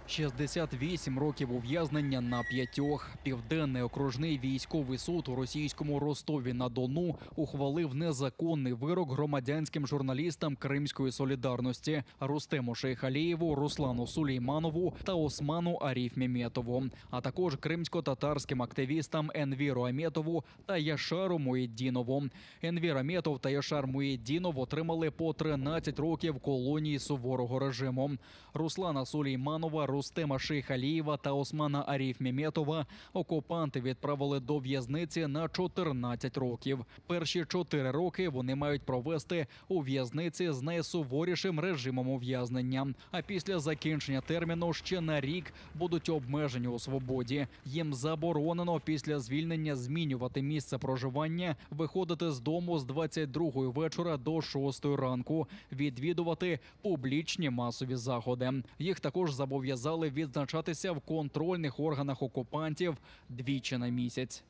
«68 років ув'язнення на 5. Південний окружний військовий суд у російському Ростові-на-Дону ухвалив незаконний вирок громадянським журналістам Кримської солідарності Рустему Шейхалієву, Руслану Сулейманову та Осману Арифмеметову, а також кримсько-татарським активістам Енвіру Аметову та Яшару Муєддінову. Енвір Аметов та Яшар Муєддінов отримали по 13 років колонії суворого режиму. Руслана Сулейманова, Рустема Шейхалієва та Османа Арифмеметова окупанти відправили до в'язниці на 14 років. Перші 4 роки вони мають провести у в'язниці з найсуворішим режимом ув'язнення. А після закінчення терміну ще на рік будуть обмежені у свободі. Їм заборонено після звільнення змінювати місце проживання, виходити з дому з 22-ї вечора до 6-ї ранку, відвідувати публічні масові заходи. Їх також зобов'язали відзначатися в контрольних органах окупантів двічі на місяць.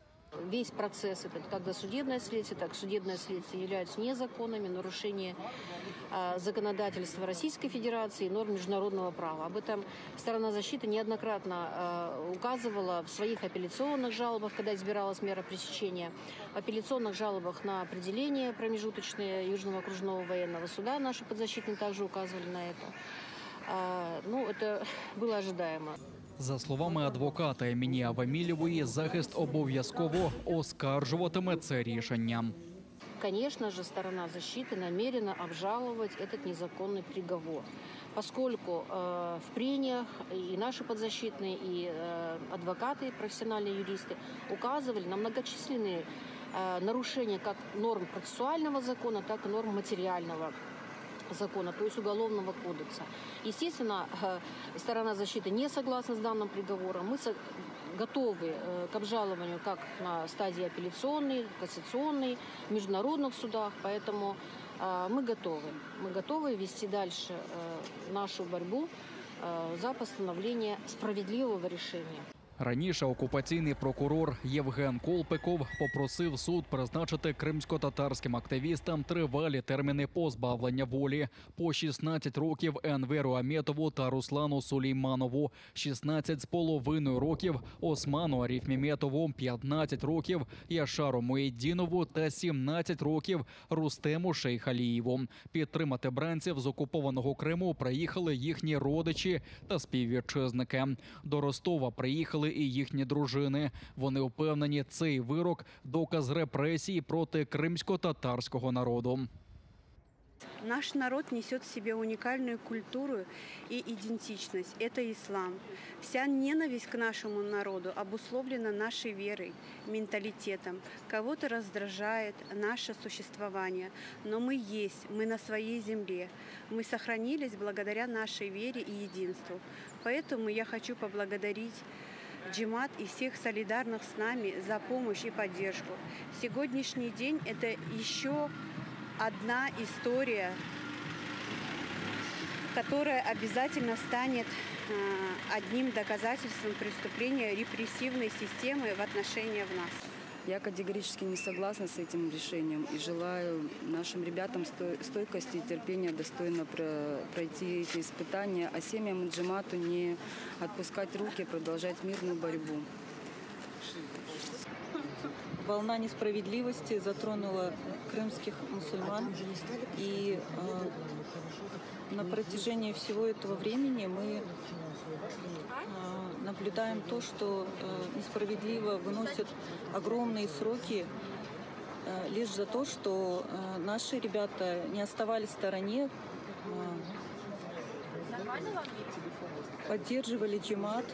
Весь процесс, это как досудебное следствие, так и судебное следствие, являются незаконными, нарушение законодательства Российской Федерации и норм международного права. Об этом сторона защиты неоднократно указывала в своих апелляционных жалобах, когда избиралась мера пресечения, в апелляционных жалобах на определение промежуточное Южного окружного военного суда. Наши подзащитные также указывали на это. Это было ожидаемо. За словами адвоката Еміні Авамілєвої, захист обов'язково оскаржуватиме це рішення. Конечно же, сторона защиты намерена обжаловать этот незаконный приговор, поскольку в прениях и наши подзащитные, и адвокаты, профессиональные юристы указывали на многочисленные нарушения как норм процессуального закона, так и норм материального закона, то есть Уголовного кодекса. Естественно, сторона защиты не согласна с данным приговором. Мы готовы к обжалованию как на стадии апелляционной, кассационной, в международных судах, поэтому мы готовы. Мы готовы вести дальше нашу борьбу за постановление справедливого решения. Раніше окупаційний прокурор Євген Колпиков попросив суд призначити кримсько-татарським активістам тривалі терміни позбавлення волі по 16 років Енверу Аметову та Руслану Сулейманову, 16,5 років Осману Арифмеметову, 15 років Яшару Муєддінову та 17 років Рустему Шейхалієву. Підтримати бранців з окупованого Криму приїхали їхні родичі та співвітчизники. До Ростова приїхали і їхні дружини. Вони впевнені, цей вирок – доказ репресій проти кримсько-татарського народу. Наш народ несет в себе уникальную культуру и идентичность. Это ислам. Вся ненависть к нашему народу обусловлена нашей верой, менталитетом. Кого-то раздражает наше существование. Но мы есть, мы на своей земле. Мы сохранились благодаря нашей вере и единству. Поэтому я хочу поблагодарить Джимат и всех солидарных с нами за помощь и поддержку. Сегодняшний день – это еще одна история, которая обязательно станет одним доказательством преступления репрессивной системы в отношении нас. Я категорически не согласна с этим решением и желаю нашим ребятам стойкости и терпения достойно пройти эти испытания, а семьям и Джимату не отпускать руки, продолжать мирную борьбу. Волна несправедливости затронула крымских мусульман, и на протяжении всего этого времени мы наблюдаем то, что несправедливо выносят огромные сроки лишь за то, что наши ребята не оставались в стороне, поддерживали джимат,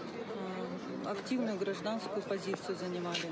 активную гражданскую позицию занимали.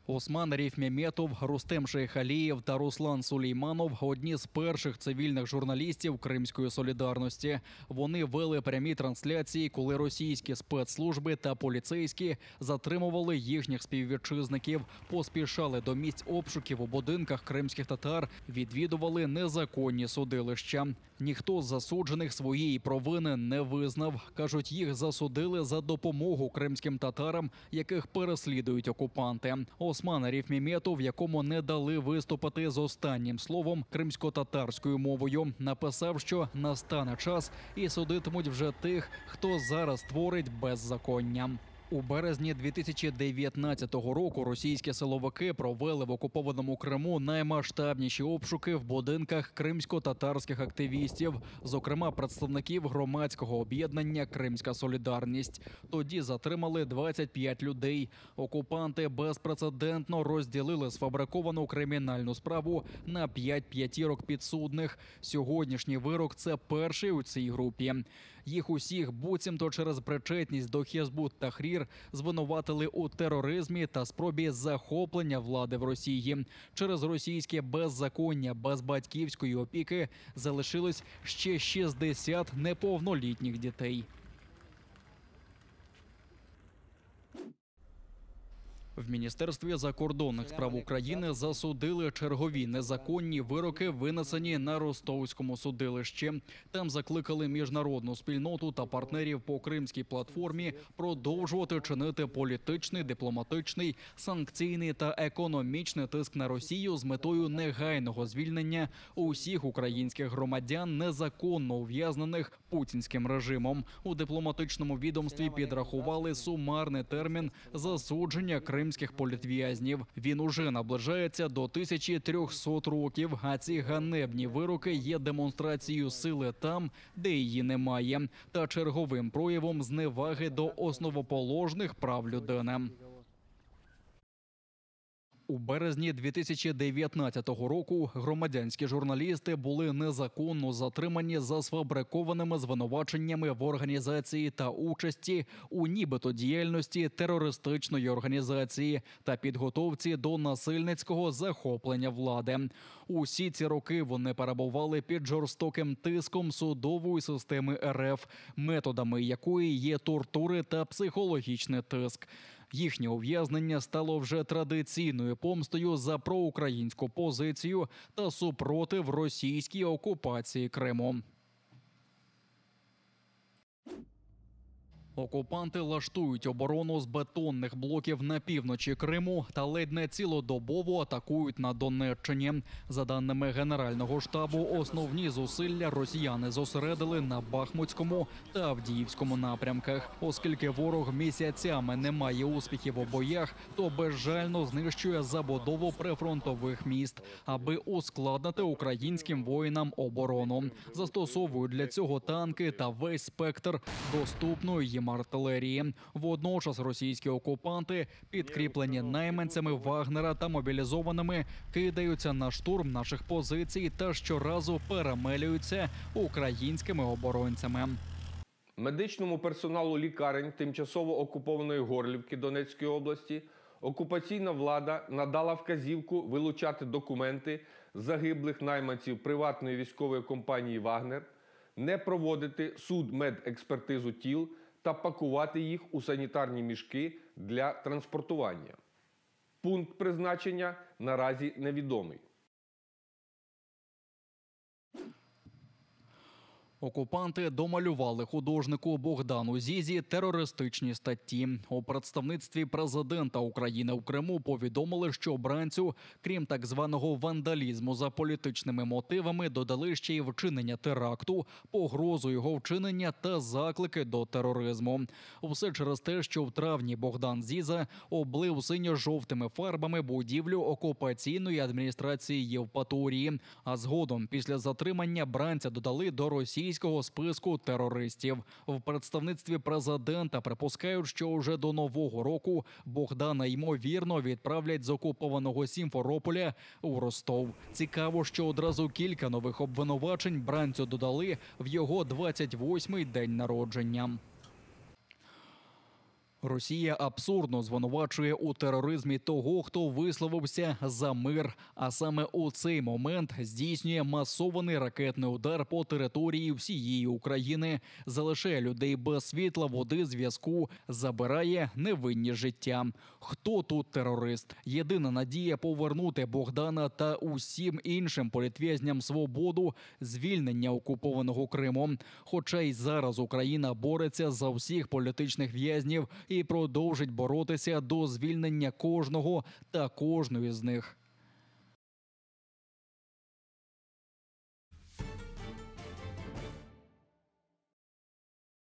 Осман Арифмеметов, Рустем Шейхалієв та Руслан Сулейманов – одні з перших цивільних журналістів Кримської солідарності. Вони вели прямі трансляції, коли російські спецслужби та поліцейські затримували їхніх співвітчизників, поспішали до місць обшуків у будинках кримських татар, відвідували незаконні судилища. Ніхто з засуджених своєї провини не визнав. Кажуть, їх засудили за допомогу кримським татарам, яких переслідують окупанти. Осман Ариф Меметов, якому не дали виступити з останнім словом кримсько-татарською мовою, написав, що настане час і судитимуть вже тих, хто зараз творить беззаконня. У березні 2019 року російські силовики провели в окупованому Криму наймасштабніші обшуки в будинках кримсько-татарських активістів, зокрема представників громадського об'єднання «Кримська солідарність». Тоді затримали 25 людей. Окупанти безпрецедентно розділили сфабриковану кримінальну справу на 5 п'ятірок підсудних. Сьогоднішній вирок – це перший у цій групі. Їх усіх буцімто через причетність до Хезбут-Тахрір звинуватили у тероризмі та спробі захоплення влади в Росії. Через російське беззаконня без батьківської опіки залишилось ще 60 неповнолітніх дітей. В Міністерстві закордонних справ України засудили чергові незаконні вироки, винесені на Ростовському судилищі. Там закликали міжнародну спільноту та партнерів по Кримській платформі продовжувати чинити політичний, дипломатичний, санкційний та економічний тиск на Росію з метою негайного звільнення усіх українських громадян, незаконно ув'язнених путінським режимом. У дипломатичному відомстві підрахували сумарний термін засудження кримських політв'язнів. Він уже наближається до 1300 років, а ці ганебні вироки є демонстрацією сили там, де її немає, та черговим проявом зневаги до основоположних прав людини. У березні 2019 року громадянські журналісти були незаконно затримані за сфабрикованими звинуваченнями в організації та участі у нібито діяльності терористичної організації та підготовці до насильницького захоплення влади. Усі ці роки вони перебували під жорстоким тиском судової системи РФ, методами якої є тортури та психологічний тиск. Їхнє ув'язнення стало вже традиційною помстою за проукраїнську позицію та супротив російській окупації Криму. Окупанти лаштують оборону з бетонних блоків на півночі Криму та ледь не цілодобово атакують на Донеччині. За даними Генерального штабу, основні зусилля росіяни зосередили на Бахмутському та Авдіївському напрямках. Оскільки ворог місяцями не має успіхів у боях, то безжально знищує забудову прифронтових міст, аби ускладнити українським воїнам оборону. Застосовують для цього танки та весь спектр доступної їм артилерії. Водночас російські окупанти, підкріплені найманцями Вагнера та мобілізованими, кидаються на штурм наших позицій та щоразу перемелюються українськими оборонцями. Медичному персоналу лікарень тимчасово окупованої Горлівки Донецької області окупаційна влада надала вказівку вилучати документи загиблих найманців приватної військової компанії «Вагнер», не проводити судмедекспертизу тіл та пакувати їх у санітарні мішки для транспортування. Пункт призначення наразі невідомий. Окупанти домалювали художнику Богдану Зізі терористичні статті. У представництві президента України у Криму повідомили, що обранцю, крім так званого вандалізму за політичними мотивами, додали ще й вчинення теракту, погрозу його вчинення та заклики до тероризму. Все через те, що в травні Богдан Зіза облив синьо-жовтими фарбами будівлю окупаційної адміністрації Євпаторії, а згодом після затримання бранця додали до російського списку терористів. В представництві президента припускають, що уже до Нового року Богдана ймовірно відправлять з окупованого Сімферополя у Ростов. Цікаво, що одразу кілька нових обвинувачень бранцю додали в його 28-й день народження. Росія абсурдно звинувачує у тероризмі того, хто висловився за мир, а саме у цей момент здійснює масований ракетний удар по території всієї України, залишає людей без світла, води, зв'язку, забирає невинні життя. Хто тут терорист? Єдина надія повернути Богдана та усім іншим політв'язням свободу, звільнення окупованого Криму. Хоча й зараз Україна бореться за всіх політичних в'язнів і продовжить боротися до звільнення кожного та кожної з них.